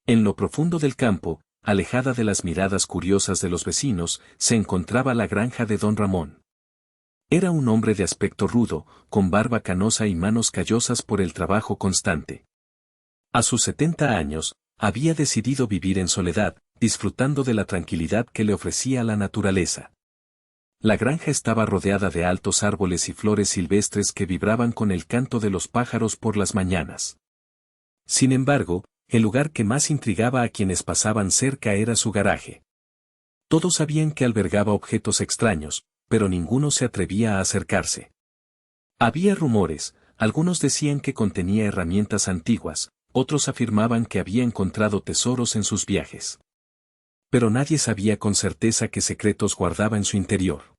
En lo profundo del campo, alejada de las miradas curiosas de los vecinos, se encontraba la granja de don Ramón. Era un hombre de aspecto rudo, con barba canosa y manos callosas por el trabajo constante. A sus 70 años, había decidido vivir en soledad, disfrutando de la tranquilidad que le ofrecía la naturaleza. La granja estaba rodeada de altos árboles y flores silvestres que vibraban con el canto de los pájaros por las mañanas. Sin embargo, el lugar que más intrigaba a quienes pasaban cerca era su garaje. Todos sabían que albergaba objetos extraños, pero ninguno se atrevía a acercarse. Había rumores, algunos decían que contenía herramientas antiguas, otros afirmaban que había encontrado tesoros en sus viajes. Pero nadie sabía con certeza qué secretos guardaba en su interior.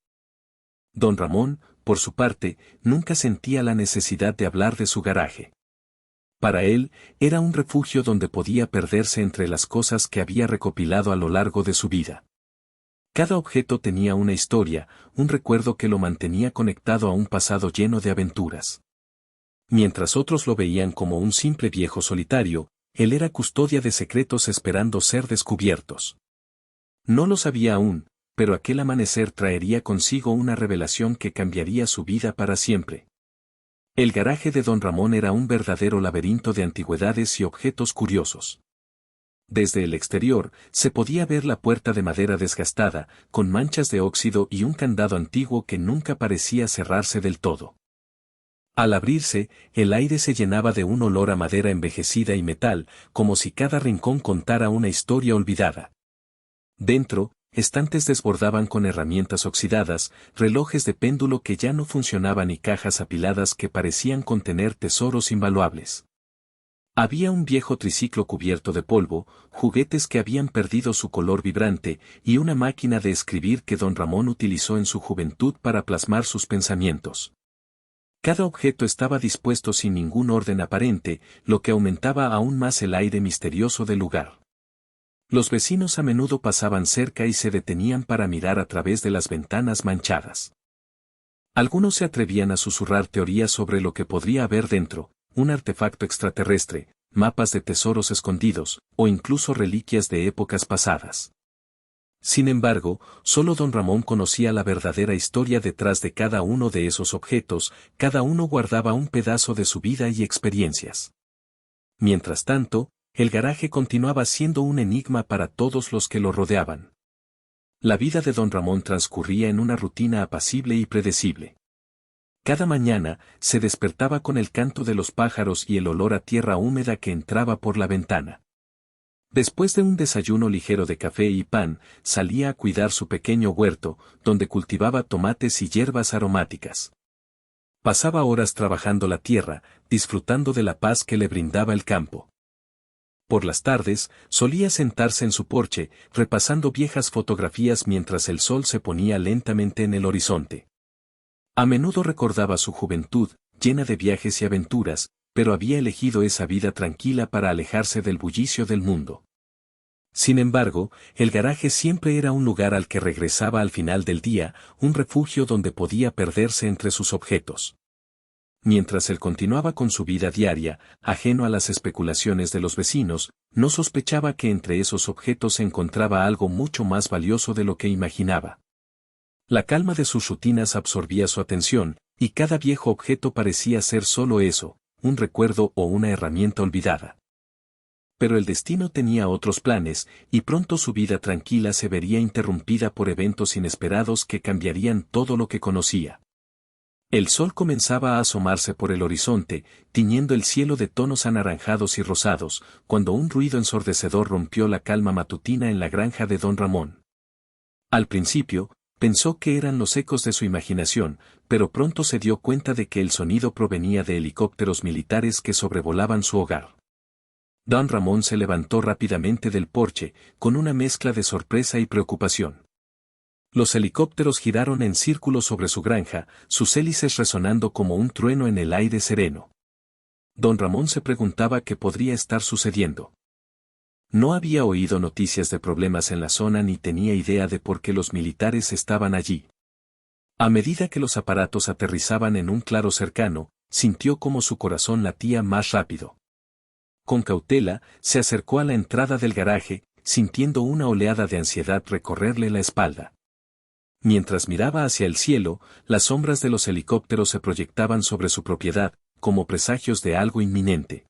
Don Ramón, por su parte, nunca sentía la necesidad de hablar de su garaje. Para él, era un refugio donde podía perderse entre las cosas que había recopilado a lo largo de su vida. Cada objeto tenía una historia, un recuerdo que lo mantenía conectado a un pasado lleno de aventuras. Mientras otros lo veían como un simple viejo solitario, él era custodia de secretos esperando ser descubiertos. No lo sabía aún, pero aquel amanecer traería consigo una revelación que cambiaría su vida para siempre. El garaje de don Ramón era un verdadero laberinto de antigüedades y objetos curiosos. Desde el exterior, se podía ver la puerta de madera desgastada, con manchas de óxido y un candado antiguo que nunca parecía cerrarse del todo. Al abrirse, el aire se llenaba de un olor a madera envejecida y metal, como si cada rincón contara una historia olvidada. Dentro, estantes desbordaban con herramientas oxidadas, relojes de péndulo que ya no funcionaban y cajas apiladas que parecían contener tesoros invaluables. Había un viejo triciclo cubierto de polvo, juguetes que habían perdido su color vibrante y una máquina de escribir que don Ramón utilizó en su juventud para plasmar sus pensamientos. Cada objeto estaba dispuesto sin ningún orden aparente, lo que aumentaba aún más el aire misterioso del lugar. Los vecinos a menudo pasaban cerca y se detenían para mirar a través de las ventanas manchadas. Algunos se atrevían a susurrar teorías sobre lo que podría haber dentro, un artefacto extraterrestre, mapas de tesoros escondidos, o incluso reliquias de épocas pasadas. Sin embargo, solo don Ramón conocía la verdadera historia detrás de cada uno de esos objetos, cada uno guardaba un pedazo de su vida y experiencias. Mientras tanto, el garaje continuaba siendo un enigma para todos los que lo rodeaban. La vida de don Ramón transcurría en una rutina apacible y predecible. Cada mañana, se despertaba con el canto de los pájaros y el olor a tierra húmeda que entraba por la ventana. Después de un desayuno ligero de café y pan, salía a cuidar su pequeño huerto, donde cultivaba tomates y hierbas aromáticas. Pasaba horas trabajando la tierra, disfrutando de la paz que le brindaba el campo. Por las tardes, solía sentarse en su porche, repasando viejas fotografías mientras el sol se ponía lentamente en el horizonte. A menudo recordaba su juventud, llena de viajes y aventuras, pero había elegido esa vida tranquila para alejarse del bullicio del mundo. Sin embargo, el garaje siempre era un lugar al que regresaba al final del día, un refugio donde podía perderse entre sus objetos. Mientras él continuaba con su vida diaria, ajeno a las especulaciones de los vecinos, no sospechaba que entre esos objetos se encontraba algo mucho más valioso de lo que imaginaba. La calma de sus rutinas absorbía su atención, y cada viejo objeto parecía ser solo eso, un recuerdo o una herramienta olvidada. Pero el destino tenía otros planes, y pronto su vida tranquila se vería interrumpida por eventos inesperados que cambiarían todo lo que conocía. El sol comenzaba a asomarse por el horizonte, tiñendo el cielo de tonos anaranjados y rosados, cuando un ruido ensordecedor rompió la calma matutina en la granja de don Ramón. Al principio, pensó que eran los ecos de su imaginación, pero pronto se dio cuenta de que el sonido provenía de helicópteros militares que sobrevolaban su hogar. Don Ramón se levantó rápidamente del porche, con una mezcla de sorpresa y preocupación. Los helicópteros giraron en círculo sobre su granja, sus hélices resonando como un trueno en el aire sereno. Don Ramón se preguntaba qué podría estar sucediendo. No había oído noticias de problemas en la zona ni tenía idea de por qué los militares estaban allí. A medida que los aparatos aterrizaban en un claro cercano, sintió como su corazón latía más rápido. Con cautela, se acercó a la entrada del garaje, sintiendo una oleada de ansiedad recorrerle la espalda. Mientras miraba hacia el cielo, las sombras de los helicópteros se proyectaban sobre su propiedad, como presagios de algo inminente.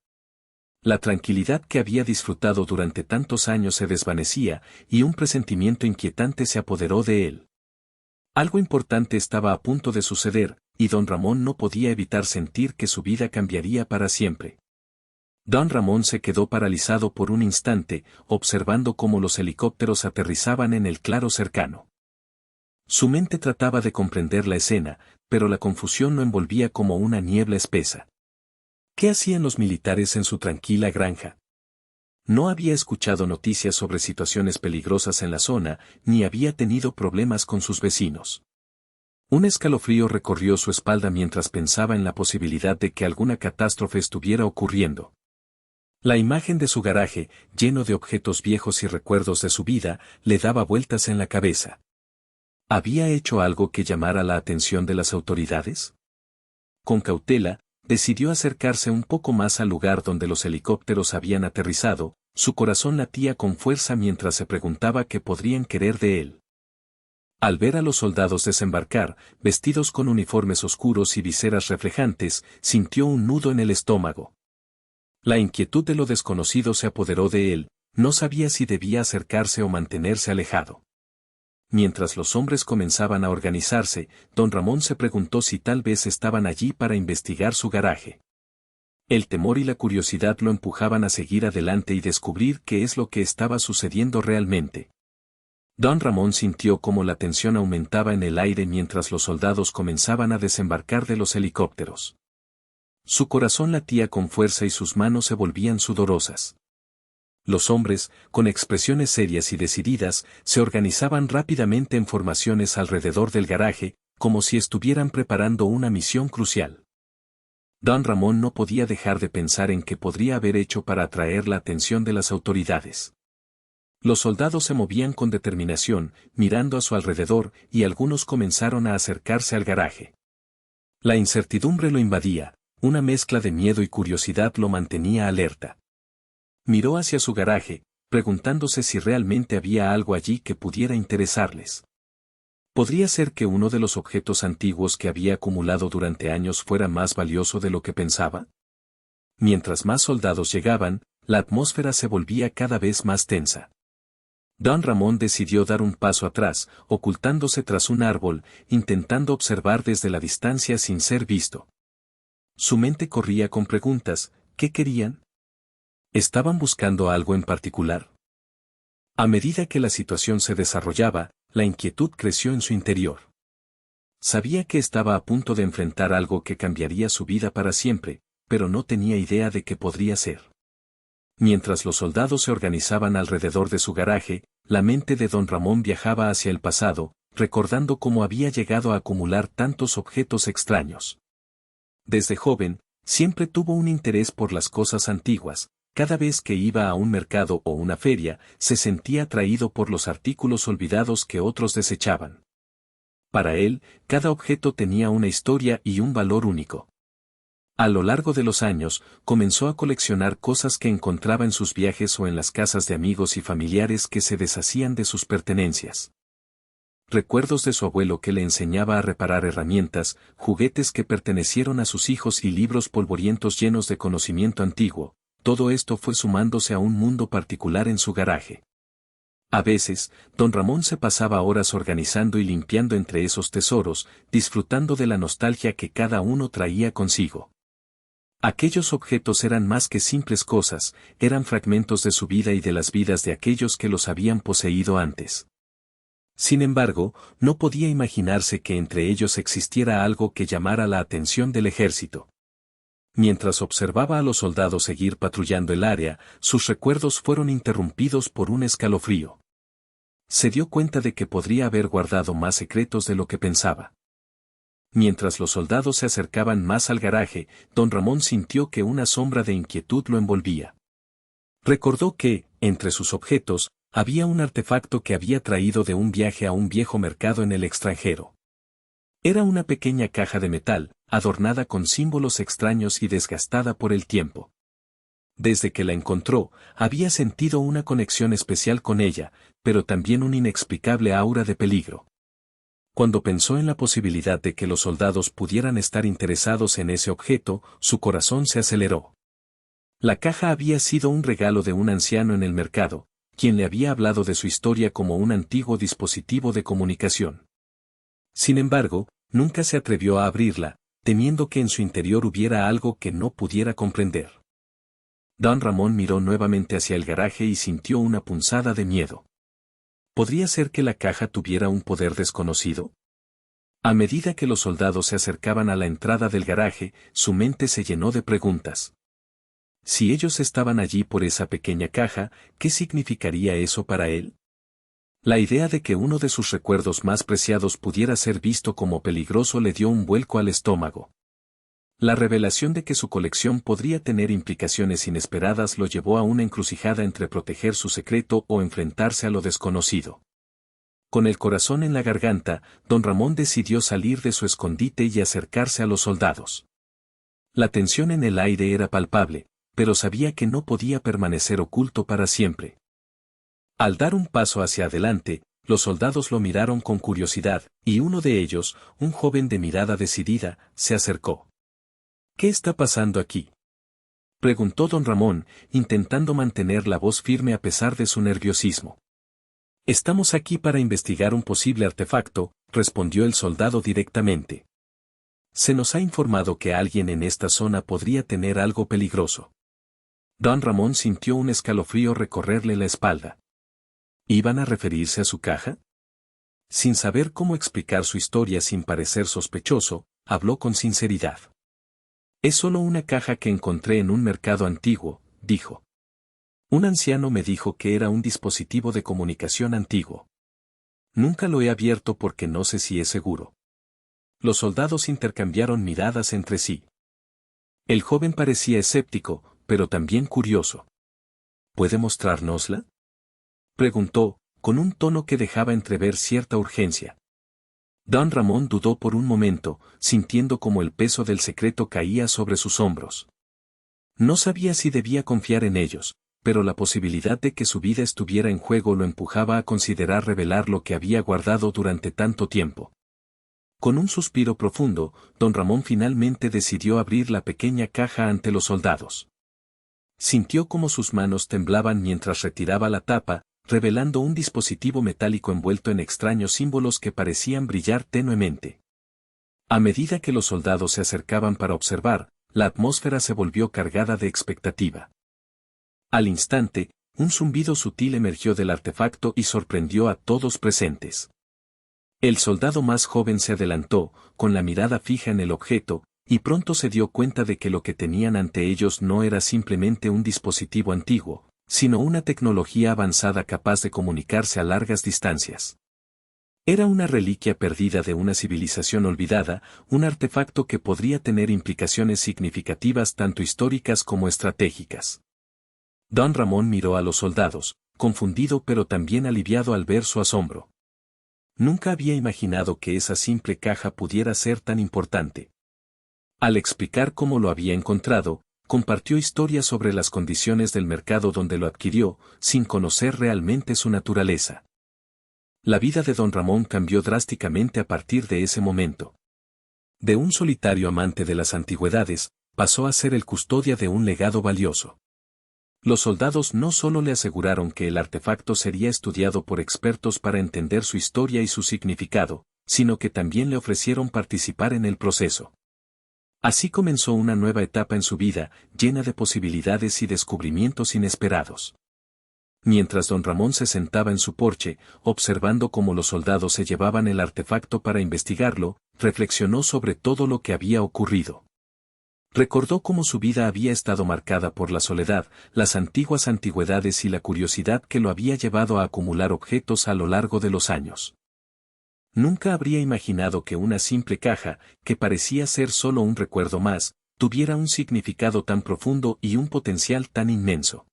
La tranquilidad que había disfrutado durante tantos años se desvanecía, y un presentimiento inquietante se apoderó de él. Algo importante estaba a punto de suceder, y don Ramón no podía evitar sentir que su vida cambiaría para siempre. Don Ramón se quedó paralizado por un instante, observando cómo los helicópteros aterrizaban en el claro cercano. Su mente trataba de comprender la escena, pero la confusión lo envolvía como una niebla espesa. ¿Qué hacían los militares en su tranquila granja? No había escuchado noticias sobre situaciones peligrosas en la zona, ni había tenido problemas con sus vecinos. Un escalofrío recorrió su espalda mientras pensaba en la posibilidad de que alguna catástrofe estuviera ocurriendo. La imagen de su garaje, lleno de objetos viejos y recuerdos de su vida, le daba vueltas en la cabeza. ¿Había hecho algo que llamara la atención de las autoridades? Con cautela, decidió acercarse un poco más al lugar donde los helicópteros habían aterrizado, su corazón latía con fuerza mientras se preguntaba qué podrían querer de él. Al ver a los soldados desembarcar, vestidos con uniformes oscuros y viseras reflejantes, sintió un nudo en el estómago. La inquietud de lo desconocido se apoderó de él, no sabía si debía acercarse o mantenerse alejado. Mientras los hombres comenzaban a organizarse, don Ramón se preguntó si tal vez estaban allí para investigar su garaje. El temor y la curiosidad lo empujaban a seguir adelante y descubrir qué es lo que estaba sucediendo realmente. Don Ramón sintió cómo la tensión aumentaba en el aire mientras los soldados comenzaban a desembarcar de los helicópteros. Su corazón latía con fuerza y sus manos se volvían sudorosas. Los hombres, con expresiones serias y decididas, se organizaban rápidamente en formaciones alrededor del garaje, como si estuvieran preparando una misión crucial. Don Ramón no podía dejar de pensar en qué podría haber hecho para atraer la atención de las autoridades. Los soldados se movían con determinación, mirando a su alrededor, y algunos comenzaron a acercarse al garaje. La incertidumbre lo invadía. Una mezcla de miedo y curiosidad lo mantenía alerta. Miró hacia su garaje, preguntándose si realmente había algo allí que pudiera interesarles. ¿Podría ser que uno de los objetos antiguos que había acumulado durante años fuera más valioso de lo que pensaba? Mientras más soldados llegaban, la atmósfera se volvía cada vez más tensa. Don Ramón decidió dar un paso atrás, ocultándose tras un árbol, intentando observar desde la distancia sin ser visto. Su mente corría con preguntas: ¿qué querían? ¿Estaban buscando algo en particular? A medida que la situación se desarrollaba, la inquietud creció en su interior. Sabía que estaba a punto de enfrentar algo que cambiaría su vida para siempre, pero no tenía idea de qué podría ser. Mientras los soldados se organizaban alrededor de su garaje, la mente de don Ramón viajaba hacia el pasado, recordando cómo había llegado a acumular tantos objetos extraños. Desde joven, siempre tuvo un interés por las cosas antiguas. Cada vez que iba a un mercado o una feria, se sentía atraído por los artículos olvidados que otros desechaban. Para él, cada objeto tenía una historia y un valor único. A lo largo de los años, comenzó a coleccionar cosas que encontraba en sus viajes o en las casas de amigos y familiares que se deshacían de sus pertenencias. Recuerdos de su abuelo que le enseñaba a reparar herramientas, juguetes que pertenecieron a sus hijos y libros polvorientos llenos de conocimiento antiguo, todo esto fue sumándose a un mundo particular en su garaje. A veces, don Ramón se pasaba horas organizando y limpiando entre esos tesoros, disfrutando de la nostalgia que cada uno traía consigo. Aquellos objetos eran más que simples cosas, eran fragmentos de su vida y de las vidas de aquellos que los habían poseído antes. Sin embargo, no podía imaginarse que entre ellos existiera algo que llamara la atención del ejército. Mientras observaba a los soldados seguir patrullando el área, sus recuerdos fueron interrumpidos por un escalofrío. Se dio cuenta de que podría haber guardado más secretos de lo que pensaba. Mientras los soldados se acercaban más al garaje, don Ramón sintió que una sombra de inquietud lo envolvía. Recordó que, entre sus objetos, había un artefacto que había traído de un viaje a un viejo mercado en el extranjero. Era una pequeña caja de metal, adornada con símbolos extraños y desgastada por el tiempo. Desde que la encontró, había sentido una conexión especial con ella, pero también un inexplicable aura de peligro. Cuando pensó en la posibilidad de que los soldados pudieran estar interesados en ese objeto, su corazón se aceleró. La caja había sido un regalo de un anciano en el mercado, quien le había hablado de su historia como un antiguo dispositivo de comunicación. Sin embargo, nunca se atrevió a abrirla, temiendo que en su interior hubiera algo que no pudiera comprender. Don Ramón miró nuevamente hacia el garaje y sintió una punzada de miedo. ¿Podría ser que la caja tuviera un poder desconocido? A medida que los soldados se acercaban a la entrada del garaje, su mente se llenó de preguntas. Si ellos estaban allí por esa pequeña caja, ¿qué significaría eso para él? La idea de que uno de sus recuerdos más preciados pudiera ser visto como peligroso le dio un vuelco al estómago. La revelación de que su colección podría tener implicaciones inesperadas lo llevó a una encrucijada entre proteger su secreto o enfrentarse a lo desconocido. Con el corazón en la garganta, don Ramón decidió salir de su escondite y acercarse a los soldados. La tensión en el aire era palpable, pero sabía que no podía permanecer oculto para siempre. Al dar un paso hacia adelante, los soldados lo miraron con curiosidad, y uno de ellos, un joven de mirada decidida, se acercó. ¿Qué está pasando aquí?, preguntó don Ramón, intentando mantener la voz firme a pesar de su nerviosismo. Estamos aquí para investigar un posible artefacto, respondió el soldado directamente. Se nos ha informado que alguien en esta zona podría tener algo peligroso. Don Ramón sintió un escalofrío recorrerle la espalda. ¿Iban a referirse a su caja? Sin saber cómo explicar su historia sin parecer sospechoso, habló con sinceridad. Es solo una caja que encontré en un mercado antiguo, dijo. Un anciano me dijo que era un dispositivo de comunicación antiguo. Nunca lo he abierto porque no sé si es seguro. Los soldados intercambiaron miradas entre sí. El joven parecía escéptico, pero también curioso. ¿Puede mostrárnosla?, preguntó, con un tono que dejaba entrever cierta urgencia. Don Ramón dudó por un momento, sintiendo como el peso del secreto caía sobre sus hombros. No sabía si debía confiar en ellos, pero la posibilidad de que su vida estuviera en juego lo empujaba a considerar revelar lo que había guardado durante tanto tiempo. Con un suspiro profundo, don Ramón finalmente decidió abrir la pequeña caja ante los soldados. Sintió como sus manos temblaban mientras retiraba la tapa, revelando un dispositivo metálico envuelto en extraños símbolos que parecían brillar tenuemente. A medida que los soldados se acercaban para observar, la atmósfera se volvió cargada de expectativa. Al instante, un zumbido sutil emergió del artefacto y sorprendió a todos presentes. El soldado más joven se adelantó, con la mirada fija en el objeto, y pronto se dio cuenta de que lo que tenían ante ellos no era simplemente un dispositivo antiguo, sino una tecnología avanzada capaz de comunicarse a largas distancias. Era una reliquia perdida de una civilización olvidada, un artefacto que podría tener implicaciones significativas tanto históricas como estratégicas. Don Ramón miró a los soldados, confundido pero también aliviado al ver su asombro. Nunca había imaginado que esa simple caja pudiera ser tan importante. Al explicar cómo lo había encontrado, compartió historias sobre las condiciones del mercado donde lo adquirió, sin conocer realmente su naturaleza. La vida de don Ramón cambió drásticamente a partir de ese momento. De un solitario amante de las antigüedades, pasó a ser el custodia de un legado valioso. Los soldados no solo le aseguraron que el artefacto sería estudiado por expertos para entender su historia y su significado, sino que también le ofrecieron participar en el proceso. Así comenzó una nueva etapa en su vida, llena de posibilidades y descubrimientos inesperados. Mientras don Ramón se sentaba en su porche, observando cómo los soldados se llevaban el artefacto para investigarlo, reflexionó sobre todo lo que había ocurrido. Recordó cómo su vida había estado marcada por la soledad, las antiguas antigüedades y la curiosidad que lo había llevado a acumular objetos a lo largo de los años. Nunca habría imaginado que una simple caja, que parecía ser solo un recuerdo más, tuviera un significado tan profundo y un potencial tan inmenso.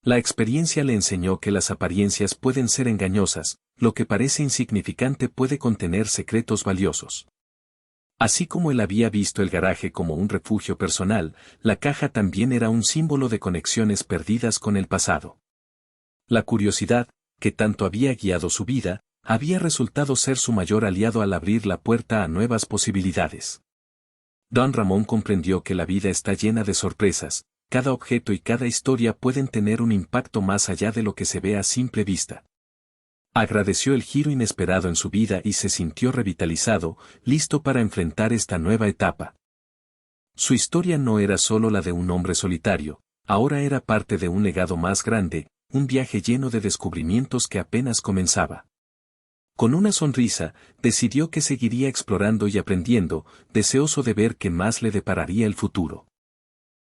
La experiencia le enseñó que las apariencias pueden ser engañosas, lo que parece insignificante puede contener secretos valiosos. Así como él había visto el garaje como un refugio personal, la caja también era un símbolo de conexiones perdidas con el pasado. La curiosidad, que tanto había guiado su vida, había resultado ser su mayor aliado al abrir la puerta a nuevas posibilidades. Don Ramón comprendió que la vida está llena de sorpresas, cada objeto y cada historia pueden tener un impacto más allá de lo que se ve a simple vista. Agradeció el giro inesperado en su vida y se sintió revitalizado, listo para enfrentar esta nueva etapa. Su historia no era solo la de un hombre solitario, ahora era parte de un legado más grande, un viaje lleno de descubrimientos que apenas comenzaba. Con una sonrisa, decidió que seguiría explorando y aprendiendo, deseoso de ver qué más le depararía el futuro.